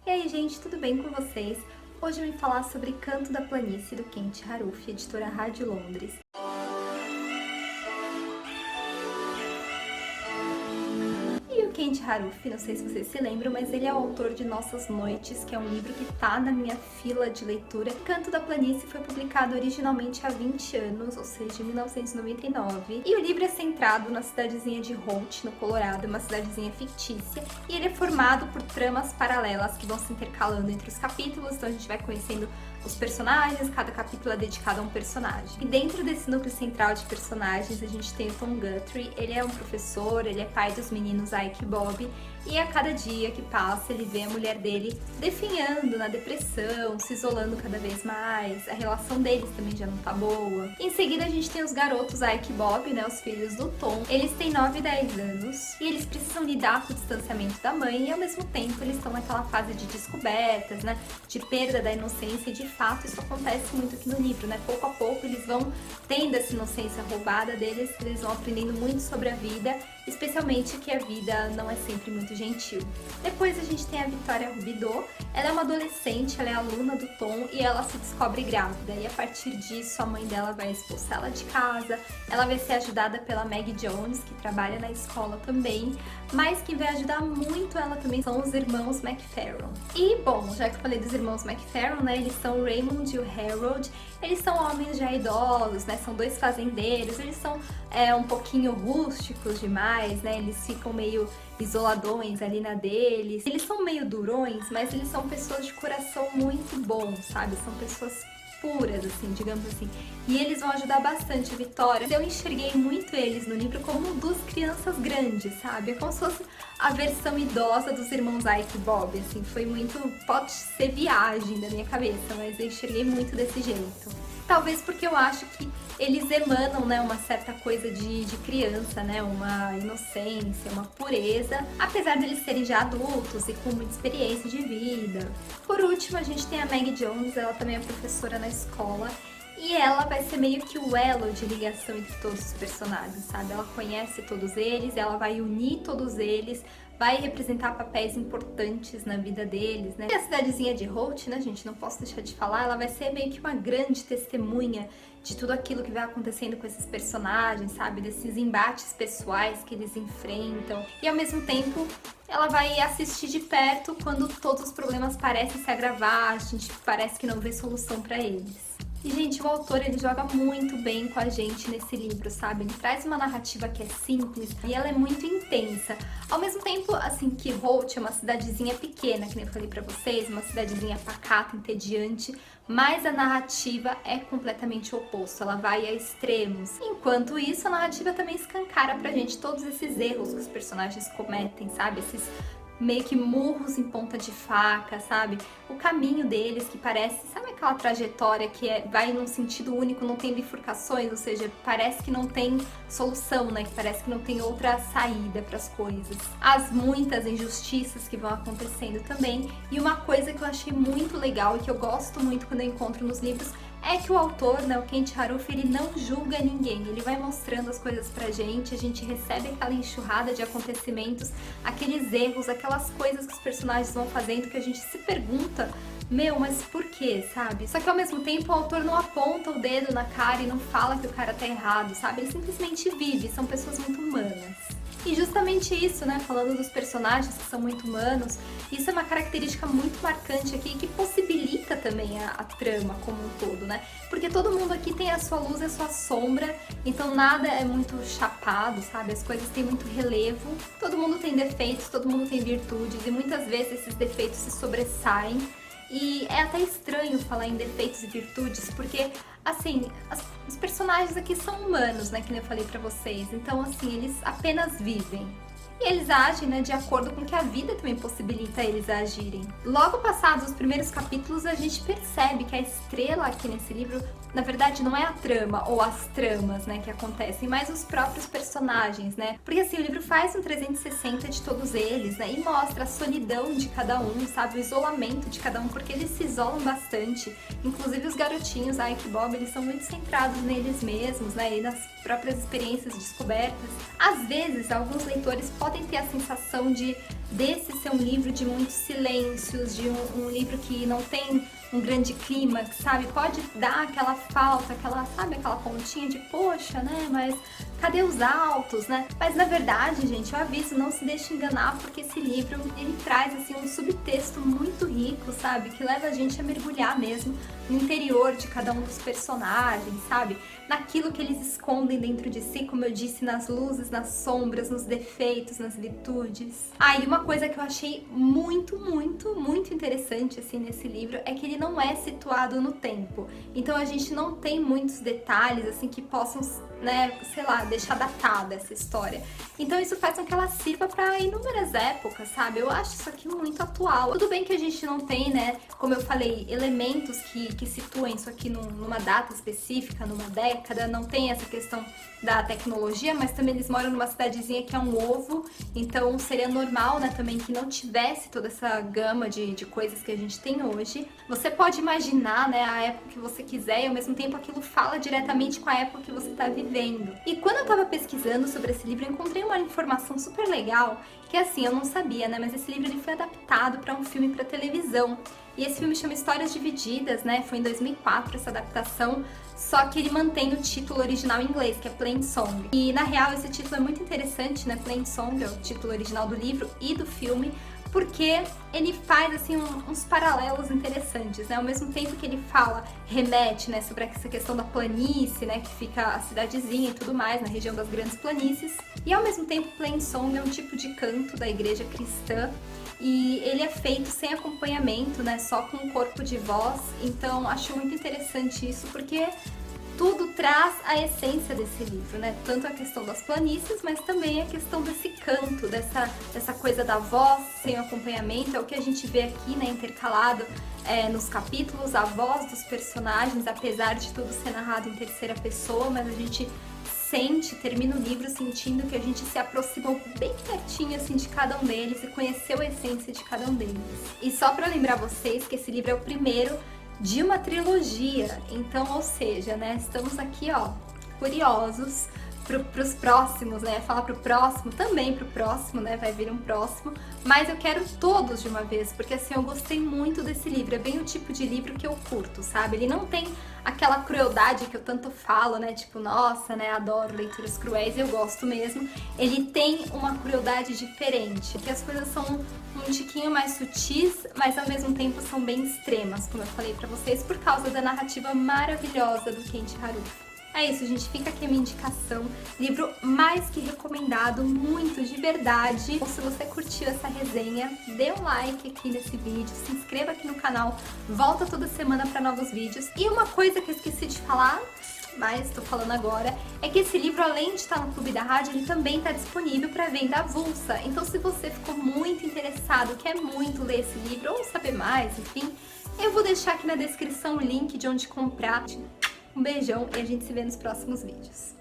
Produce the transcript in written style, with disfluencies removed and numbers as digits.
E aí, gente, tudo bem com vocês? Hoje eu vim falar sobre Canto da Planície, do Kent Haruf, editora Rádio Londres. E o Kent Haruf, não sei se vocês se lembram, mas ele é o autor de Nossas Noites, que é um livro que tá na minha fila de leitura. Canto da Planície foi publicado originalmente há 20 anos, ou seja, em 1999. E o livro é centrado na cidadezinha de Holt, no Colorado, uma cidadezinha fictícia. E ele é formado por tramas paralelas que vão se intercalando entre os capítulos, então a gente vai conhecendo os personagens, cada capítulo é dedicado a um personagem. E dentro desse núcleo central de personagens, a gente tem o Tom Guthrie. Ele é um professor, ele é pai dos meninos Ike e Bob, e a cada dia que passa ele vê a mulher dele definhando na depressão, se isolando cada vez mais, a relação deles também já não tá boa. Em seguida a gente tem os garotos Ike e Bob, né, os filhos do Tom. Eles têm 9 e 10 anos e eles precisam lidar com o distanciamento da mãe e ao mesmo tempo eles estão naquela fase de descobertas, né, de perda da inocência, e de fato isso acontece muito aqui no livro, né, pouco a pouco eles vão tendo essa inocência roubada deles, eles vão aprendendo muito sobre a vida, especialmente que a vida não é sempre muito gentil. Depois a gente tem a Victoria Rubidoux. Ela é uma adolescente, ela é aluna do Tom e ela se descobre grávida, e a partir disso a mãe dela vai expulsá-la de casa. Ela vai ser ajudada pela Maggie Jones, que trabalha na escola também, mas quem vai ajudar muito ela também são os irmãos McFerron. E bom, já que eu falei dos irmãos McFerron, né, eles são o Raymond e o Harold. Eles são homens já idosos, né, são dois fazendeiros, eles são um pouquinho rústicos demais, né, eles ficam meio isoladões ali na deles. Eles são meio durões, mas eles são pessoas de coração muito bom, sabe? São pessoas puras, assim, digamos assim. E eles vão ajudar bastante a Vitória. Eu enxerguei muito eles no livro como duas crianças grandes, sabe? É como se fosse a versão idosa dos irmãos Ike e Bob, assim. Foi muito... pode ser viagem da minha cabeça, mas eu enxerguei muito desse jeito. Talvez porque eu acho que eles emanam, né, uma certa coisa de criança, né, uma inocência, uma pureza, apesar de eles serem já adultos e com muita experiência de vida. Por último, a gente tem a Maggie Jones, ela também é professora na escola, e ela vai ser meio que o elo de ligação entre todos os personagens, sabe? Ela conhece todos eles, ela vai unir todos eles, vai representar papéis importantes na vida deles, né? E a cidadezinha de Holt, né, gente, não posso deixar de falar, ela vai ser meio que uma grande testemunha de tudo aquilo que vai acontecendo com esses personagens, sabe? Desses embates pessoais que eles enfrentam. E ao mesmo tempo, ela vai assistir de perto quando todos os problemas parecem se agravar, a gente parece que não vê solução para eles. E, gente, o autor, ele joga muito bem com a gente nesse livro, sabe? Ele traz uma narrativa que é simples e ela é muito intensa. Ao mesmo tempo, assim, que Holt é uma cidadezinha pequena, que nem eu falei pra vocês, uma cidadezinha pacata, entediante, mas a narrativa é completamente o oposto, ela vai a extremos. Enquanto isso, a narrativa também escancara pra gente todos esses erros que os personagens cometem, sabe? Esses meio que murros em ponta de faca, sabe? O caminho deles que parece, sabe aquela trajetória que vai num sentido único, não tem bifurcações, ou seja, parece que não tem solução, né? Que parece que não tem outra saída para as coisas. As muitas injustiças que vão acontecendo também. E uma coisa que eu achei muito legal e que eu gosto muito quando eu encontro nos livros é que o autor, né, o Kent Haruf, ele não julga ninguém, ele vai mostrando as coisas pra gente, a gente recebe aquela enxurrada de acontecimentos, aqueles erros, aquelas coisas que os personagens vão fazendo que a gente se pergunta, meu, mas por quê, sabe? Só que ao mesmo tempo o autor não aponta o dedo na cara e não fala que o cara tá errado, sabe? Ele simplesmente vive, são pessoas muito humanas. E justamente isso, né, falando dos personagens que são muito humanos, isso é uma característica muito marcante aqui que possibilita também a trama como um todo, né? Porque todo mundo aqui tem a sua luz e a sua sombra, então nada é muito chapado, sabe? As coisas têm muito relevo, todo mundo tem defeitos, todo mundo tem virtudes e muitas vezes esses defeitos se sobressaem. E é até estranho falar em defeitos e virtudes, porque, assim, os personagens aqui são humanos, né, que nem eu falei pra vocês. Então, assim, eles apenas vivem. E eles agem, né, de acordo com o que a vida também possibilita eles agirem. Logo passados os primeiros capítulos, a gente percebe que a estrela aqui nesse livro, na verdade, não é a trama ou as tramas, né, que acontecem, mas os próprios personagens, né? Porque assim, o livro faz um 360 de todos eles, né, e mostra a solidão de cada um, sabe, o isolamento de cada um, porque eles se isolam bastante. Inclusive os garotinhos, Ike e Bob, eles são muito centrados neles mesmos, né, e nas próprias experiências descobertas. Às vezes, alguns leitores podem podem ter a sensação desse ser um livro de muitos silêncios, de um livro que não tem um grande clímax, sabe? Pode dar aquela falta, sabe, aquela pontinha de poxa, né? Mas cadê os altos, né? Mas na verdade, gente, eu aviso, não se deixe enganar, porque esse livro, ele traz, assim, um subtexto muito rico, sabe? Que leva a gente a mergulhar mesmo no interior de cada um dos personagens, sabe? Naquilo que eles escondem dentro de si, como eu disse, nas luzes, nas sombras, nos defeitos, nas virtudes. E uma coisa que eu achei muito interessante, assim, nesse livro é que ele não é situado no tempo. Então a gente não tem muitos detalhes, assim, que possam, né, sei lá, deixar datada essa história. Então isso faz com que ela sirva para inúmeras épocas, sabe? Eu acho isso aqui muito atual. Tudo bem que a gente não tem, né, como eu falei, elementos que situem isso aqui numa data específica, numa década, não tem essa questão da tecnologia, mas também eles moram numa cidadezinha que é um ovo, então seria normal, né, também que não tivesse toda essa gama de coisas que a gente tem hoje. Você pode imaginar, né, a época que você quiser e ao mesmo tempo aquilo fala diretamente com a época que você está vivendo. E quando eu tava pesquisando sobre esse livro, eu encontrei uma informação super legal, que assim, eu não sabia, né, mas esse livro ele foi adaptado para um filme para televisão. E esse filme chama Histórias Divididas, né, foi em 2004 essa adaptação, só que ele mantém o título original em inglês, que é Plain Song. E na real esse título é muito interessante, né, Plain Song é o título original do livro e do filme, porque ele faz, assim, uns paralelos interessantes, né? Ao mesmo tempo que ele remete, né, sobre essa questão da planície, né, que fica a cidadezinha e tudo mais, na região das grandes planícies. E ao mesmo tempo, Plain Song é um tipo de canto da igreja cristã, e ele é feito sem acompanhamento, né, só com um corpo de voz. Então acho muito interessante isso, porque tudo traz a essência desse livro, né? Tanto a questão das planícies, mas também a questão desse canto, dessa coisa da voz sem acompanhamento. É o que a gente vê aqui, né, intercalado nos capítulos, a voz dos personagens, apesar de tudo ser narrado em terceira pessoa, mas a gente termina o livro sentindo que a gente se aproximou bem pertinho, assim, de cada um deles e conheceu a essência de cada um deles. E só pra lembrar vocês que esse livro é o primeiro de uma trilogia, então, ou seja, né, estamos aqui, ó, curiosos pros próximos, né, falar pro próximo, também pro próximo, né, vai vir um próximo, mas eu quero todos de uma vez, porque assim, eu gostei muito desse livro, é bem o tipo de livro que eu curto, sabe, ele não tem aquela crueldade que eu tanto falo, né, tipo, nossa, né, adoro leituras cruéis, eu gosto mesmo, ele tem uma crueldade diferente, que as coisas são um tiquinho mais sutis, mas ao mesmo tempo são bem extremas, como eu falei pra vocês, por causa da narrativa maravilhosa do Kenji Haruhi. É isso, gente, fica aqui a minha indicação, livro mais que recomendado, muito de verdade. Então, se você curtiu essa resenha, dê um like aqui nesse vídeo, se inscreva aqui no canal, volta toda semana para novos vídeos. E uma coisa que eu esqueci de falar, mas tô falando agora, é que esse livro, além de estar no Clube da Rádio, ele também está disponível para venda avulsa. Então, se você ficou muito interessado, quer muito ler esse livro ou saber mais, enfim, eu vou deixar aqui na descrição o link de onde comprar. Um beijão e a gente se vê nos próximos vídeos.